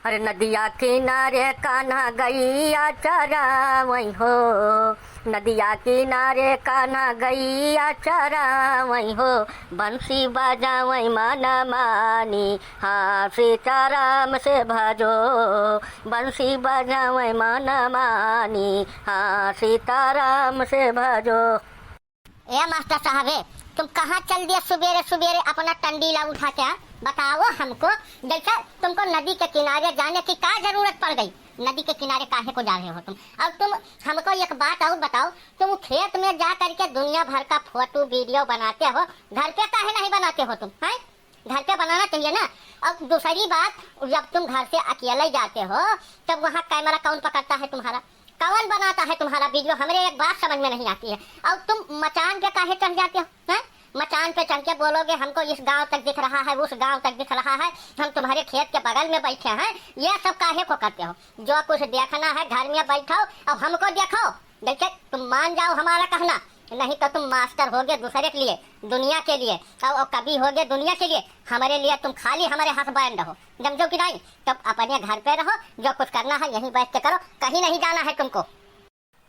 अरे नदिया किनारे कान्हा गैया चरावई हो, नदिया किनारे कान्हा गैया चरावई हो, बंसी बजावई मन मानी हाँ सीताराम से भजो, बंसी बजावई मन मानी हाँ सीताराम से भजो। ए मास्टर साहब है, तुम कहाँ चल दिए सुबेरे सुबेरे अपना टंडीला उठा के? बताओ हमको, जैसे तुमको नदी के किनारे जाने की क्या जरूरत पड़ गई? नदी के किनारे काहे को जा रहे हो तुम? अब तुम हमको एक बात और बताओ, तुम खेत में जा करके दुनिया भर का फोटो वीडियो बनाते हो, घर पे काहे नहीं बनाते हो तुम? हैं, घर पे बनाना चाहिए ना। अब दूसरी बात, जब तुम घर से अकेले जाते हो तब वहाँ कैमरा कौन पकड़ता है तुम्हारा? कौन बनाता है तुम्हारा वीडियो? हमें एक बात समझ में नहीं आती है। अब तुम मचान पे काहे चढ़ जाते हो? हैं, मचान पे चढ़ के बोलोगे हमको इस गांव तक दिख रहा है, उस गांव तक दिख रहा है, हम तुम्हारे खेत के बगल में बैठे हैं, ये सब काहे को करते हो? जो कुछ देखना है घर में बैठो और हमको देखो। देखिए, तुम मान जाओ हमारा कहना, नहीं तो तुम मास्टर होगे दूसरे के लिए, दुनिया के लिए, और कभी होगे दुनिया के लिए, हमारे लिए तुम खाली हमारे हाथ बैंड रहो, समझो कि नहीं? तब अपने घर पे रहो, जो कुछ करना है यहीं बैठ के करो, कहीं नहीं जाना है तुमको।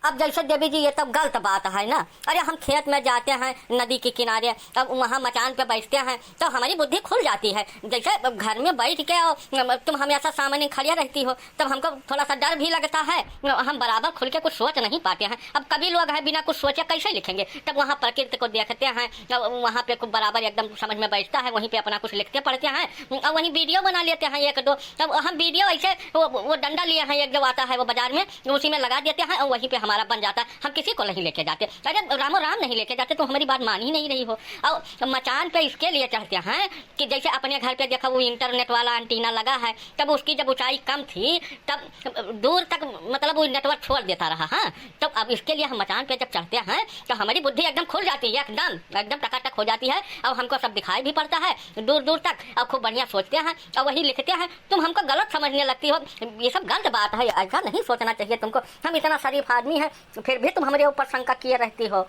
अब जैसे देवी जी ये तो गलत बात है ना। अरे हम खेत में जाते हैं नदी के किनारे, अब वहाँ मचान पे बैठते हैं तो हमारी बुद्धि खुल जाती है। जैसे घर में बैठ के तुम हमेशा सामने खड़े रहती हो तब हमको थोड़ा सा डर भी लगता है, हम बराबर खुल के कुछ सोच नहीं पाते हैं। अब कभी लोग हैं बिना कुछ सोचे कैसे लिखेंगे? तब वहाँ प्रकृति को देखते हैं, वहाँ पे कुछ बराबर एकदम समझ में बैठता है, वहीं पे अपना कुछ लिखते पढ़ते हैं और वहीं वीडियो बना लेते हैं एक दो। तब हम वीडियो ऐसे वो डंडा लिए हैं, एक जो आता है वो बाजार में, उसी में लगा देते हैं और वहीं पे हमारा बन जाता है। हम किसी को नहीं लेके जाते। अरे रामो राम नहीं लेके जाते, तो हमारी बात मान ही नहीं रही हो। और मचान पे इसके लिए चढ़ते हैं कि जैसे अपने घर पे देखा वो इंटरनेट वाला एंटीना लगा है, तब उसकी जब ऊंचाई कम थी तब दूर तक मतलब वो नेटवर्क छोड़ देता रहा। हाँ, तब अब इसके लिए हम मचान पे जब चढ़ते हैं तो हमारी बुद्धि एकदम खुल जाती है, एकदम एकदम टकाटक हो जाती है और हमको सब दिखाई भी पड़ता है दूर दूर तक, और खूब बढ़िया सोचते हैं और वही लिखते हैं। तुम हमको गलत समझने लगती हो, ये सब गलत बात है, ऐसा नहीं सोचना चाहिए तुमको। हम इतना शरीफ आदमी है फिर भी तुम हमारे ऊपर शंका किए रहती हो।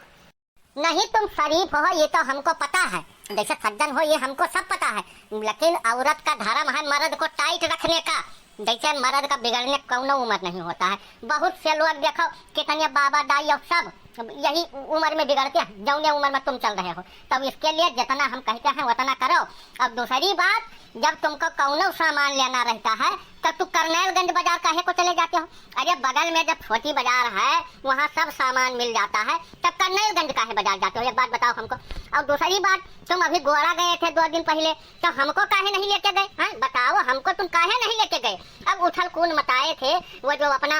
नहीं, तुम शरीफ हो ये तो हमको पता है, जैसे सज्जन हो ये हमको सब पता है, लेकिन औरत का धर्म है मर्द को टाइट रखने का। जैसे मर्द का बिगड़ने कौनो उम्र नहीं होता है। बहुत से लोग देखो कितने बाबा दाई और सब यही उम्र में बिगड़ते हैं, जौने उम्र में तुम चल रहे हो। तब इसके लिए जितना हम कहते हैं उतना करो। अब दूसरी बात, जब तुमको कौनो सामान लेना रहता है तब तुम करनैलगंज बाजार काहे को चले जाते हो? अरे बगल में जब छोटी बाजार है वहाँ सब सामान मिल जाता है, तब करनैलगंज काहे बाजार जाते हो? एक बात बताओ हमको। और दूसरी बात, तुम अभी गोरा गए थे 2 दिन पहले, तो हमको काहे नहीं लेके गए? हाँ बताओ हमको, तुम काहे नहीं लेके गए? अब उछल कूद मचाए थे, वो जो अपना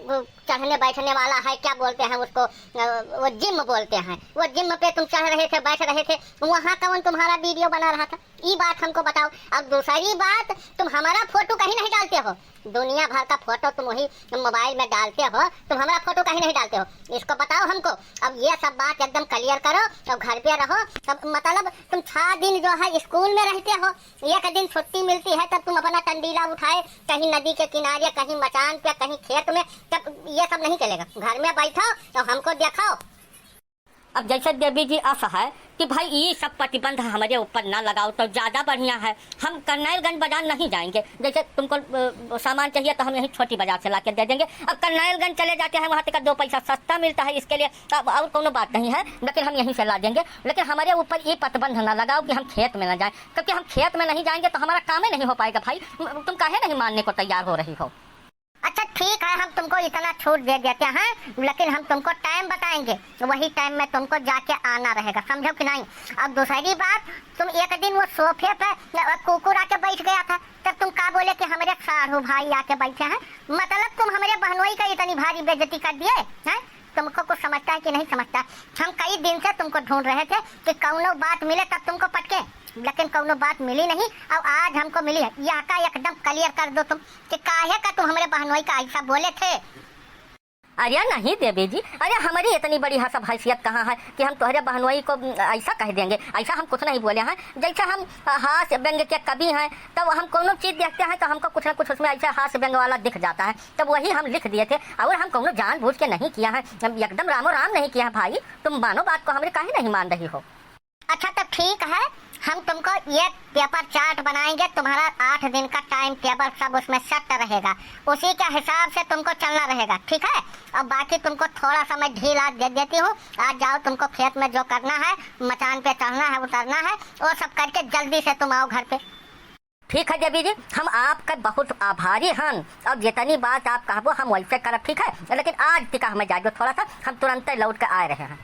वो चढ़ने बैठने वाला है, क्या बोलते हैं उसको, वो जिम बोलते हैं, वो जिम पे तुम चढ़ रहे थे, बैठ रहे थे, वहाँ कौन तुम्हारा वीडियो बना रहा था? ये बात हमको बताओ। अब दूसरी बात, तुम हमारा फोटो कहीं नहीं डालते हो, दुनिया भर का फोटो तुम वही मोबाइल में डालते हो, तुम हमारा फोटो कहीं नहीं डालते हो, इसको बताओ हमको। अब ये सब बात एकदम क्लियर करो और घर पे रहो। तब मतलब तुम 6 दिन जो है स्कूल में रहते हो, एक दिन छुट्टी मिलती है तब तुम अपना टंडीला उठाए कहीं नदी के किनारे, कहीं मचान पे, कहीं खेत में, तब ये सब नहीं चलेगा। घर में बैठो तो हमको दिखाओ। अब जैसे देवी जी ऐसा है कि भाई ये सब प्रतिबंध हमारे ऊपर ना लगाओ तो ज़्यादा बढ़िया है। हम करनैलगंज बाजार नहीं जाएंगे, जैसे तुमको सामान चाहिए तो हम यहीं छोटी बाजार से ला के दे देंगे। अब करनैलगंज चले जाते हैं, वहाँ तक 2 पैसा सस्ता मिलता है, इसके लिए अब और कोनो बात नहीं है, लेकिन हम यहीं से ला देंगे। लेकिन हमारे ऊपर ये प्रतिबंध ना लगाओ कि हम खेत में ना जाएँ, क्योंकि हम खेत में नहीं जाएंगे तो हमारा काम ही नहीं हो पाएगा। भाई तुम काहे नहीं मानने को तैयार हो रही हो? अच्छा ठीक है, हम तुमको इतना छूट दे देते हैं, लेकिन हम तुमको टाइम बताएंगे, वही टाइम में तुमको जाके आना रहेगा, समझो कि नहीं? अब दूसरी बात, तुम एक दिन वो सोफे पे कुकुर आके बैठ गया था, तब तुम क्या बोले कि हमारे साढ़ू भाई आके बैठे हैं, मतलब तुम हमारे बहनोई का इतनी भारी बेइज्जती कर दिए हैं। तुमको कुछ समझता है कि नहीं समझता? हम कई दिन से तुमको ढूंढ रहे थे कि कौनो बात मिले तब तुमको पटके, लेकिन कौनो बात मिली नहीं, और आज हमको मिली है। यहाँ का एकदम क्लियर कर दो तुम कि काहे का तुम हमारे बहनोई का ऐसा बोले थे। अरे नहीं देवी जी, अरे हमारी इतनी बड़ी हसब हैसियत कहाँ है कि हम तुम्हारे बहनोई को ऐसा कह देंगे? ऐसा हम कुछ नहीं बोले हैं। जैसे हम हास्य व्यंग के कवि हैं, तब हम कोनो चीज़ देखते हैं तो हमको कुछ ना कुछ उसमें ऐसा हास्य व्यंग वाला दिख जाता है, तब वही हम लिख दिए थे। और हम कोनो जानबूझ के नहीं किया है, एकदम रामो राम नहीं किया है। भाई तुम मानो बात को, हमारे काहे नहीं मान रही हो? अच्छा तब ठीक है, हम तुमको ये पेपर चार्ट बनाएंगे, तुम्हारा 8 दिन का टाइम टेबल सब उसमें सेट रहेगा, उसी के हिसाब से तुमको चलना रहेगा, ठीक है। और बाकी तुमको थोड़ा सा मैं ढील आज दे देती हूँ, आज जाओ तुमको खेत में जो करना है, मचान पे चढ़ना है, उतरना है, वो सब करके जल्दी से तुम आओ घर पे। ठीक है देवी जी, हम आपका बहुत आभारी हैं और जितनी बात आप कहबो हम वैसे करब, ठीक है। लेकिन आज टिका हमें जाएगा थोड़ा सा, हम तुरंत लौट के आ रहे हैं।